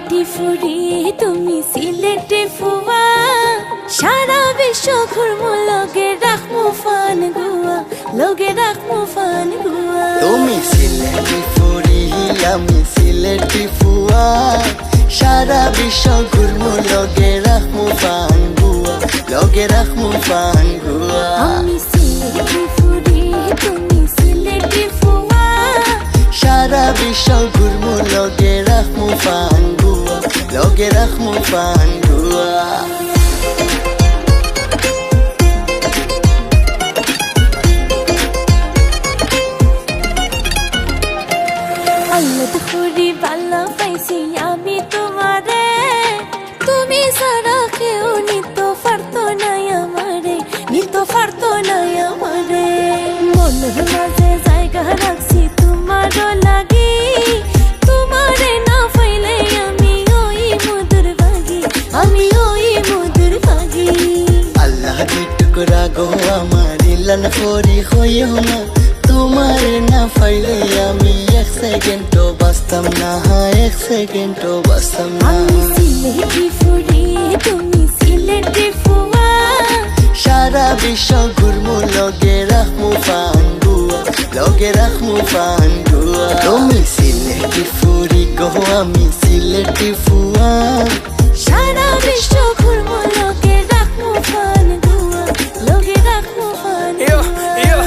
সিলেটি ফুরি তুমি সিলেটি ফুয়া সারা বিশ্ব ঘুরমু লগে রাখমু ফান গুয়া লগে রাখমু ফান গুয়া তুমি সিলেটি ফুরি আমি সিলেটি ফুয়া সারা বিশ্ব ঘুরমু লগে রাখমু ফান গুয়া লগে রাখমু ফান গুয়া আমি সিলেটি ফুরি তুমি সিলেটি ফুয়া সারা বিশ্ব ঘুরমু লগে রাখমু ফান গুয়া লগে রাখমু ফান গুয়া আল্লাহ ফুরি ভালো পাইছি আমি তোমারে তুমি সারা কেউ নিত পারতো না আমারে নিত পারতো না আমারে মনের মাঝে জায়গা রাখছি তোমারও লাগি তোমারে না পাইলে আমি ওই মধুর ভাগি আমি ওই মধুর ভাগি আল্লাহ দি টুকরা গো আমার ইলান ফরি হইও না তোমারে না পাইলে আমি এক সেকেন্ডও বাঁচতাম না এক সেকেন্ডও বাঁচতাম না আমি সিলেটি ফুরি তুমি সিলেটি ফুয়া সারা বিশ্ব ঘুরমু লগে রাখমু ফান গুয়া লগে রাখমু ফান গুয়া তুমি সিলেটি ফুরি গো আমি সিলেটি ফুয়া সারা বিশ্ব ঘুরমু লগে রাখমু ফান গুয়া লগে রাখমু fun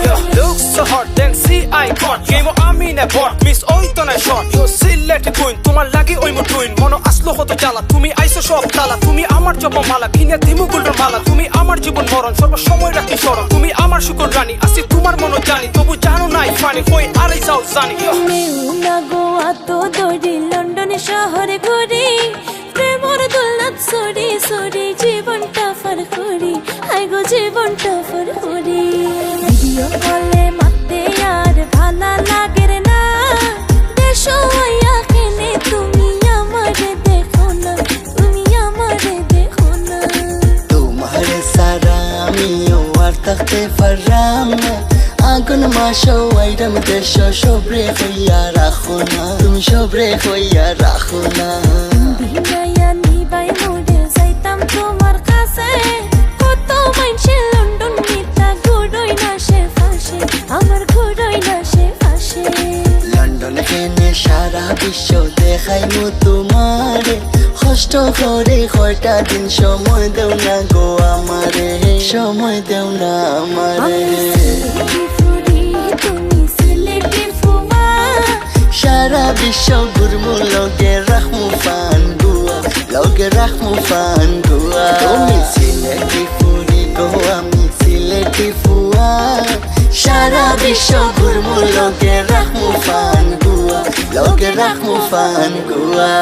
Yo, looks so hot, then see I got Game of Amina bot, miss oitona shot Yo, Sylheti queen, তোমার লাগি ওই মুটুইন মনো আসলো হতো জ্বালা, তুমি আইসো সব তালা তুমি আমার জপমালা, কিনে দিমু গুলর মালা তুমি আমার জীবন মরণ, সর্ব সময় রাখি স্মরণ তুমি আমার শুকর রানী, আসি তোমার মনো জানি তবু জানো নাই ফানি, কই আড়াই যাও জানি মেউনা গোয়া তো দৌড়ি লন্ডন শহরে ঘুরি প্রেমর দোলনাথ সরি সরি জীবনটা ফার করি হাই গো জীবনটা ফার করি ভিডিও কলে মাতে আর ভালা লাগে না দেশ হইয়া কেনে তুমি আমারে দেখো না তুমি আমারে দেখো না তোমারে সারা আমিও আর থাকতে পারলাম না আগুন মাসো আইরাম দেশ সবরে হইয়া রাখো না তুমি সবরে হইয়া রাখো না ভিড়াইয়া নিবাই মোড়ে যাইতাম তোমার কাছে কত মাইনসে লন্ডন নিতা ঘুরোই না সে ফাঁসে আমার ঘুরোই না সে ফাঁসে লন্ডন কেনে সারা বিশ্ব দেখাইমু তোমারে কষ্ট করে কয়টা দিন সময় দেও না গো আমারে সময় দেও না আমারে সিলেটি ফুরি তুমি সিলেটি ফুয়া সারা বিশ্ব ঘুরমু লগে রাখমু ফান গুয়া লগে রাখমু ফান গুয়া তুমি সিলেটি ফুরি গো আমি সিলেটি ফুয়া সারা বিশ্ব ঘুরমু লগে রাখমু ফান গুয়া লগে রাখমু ফান গুয়া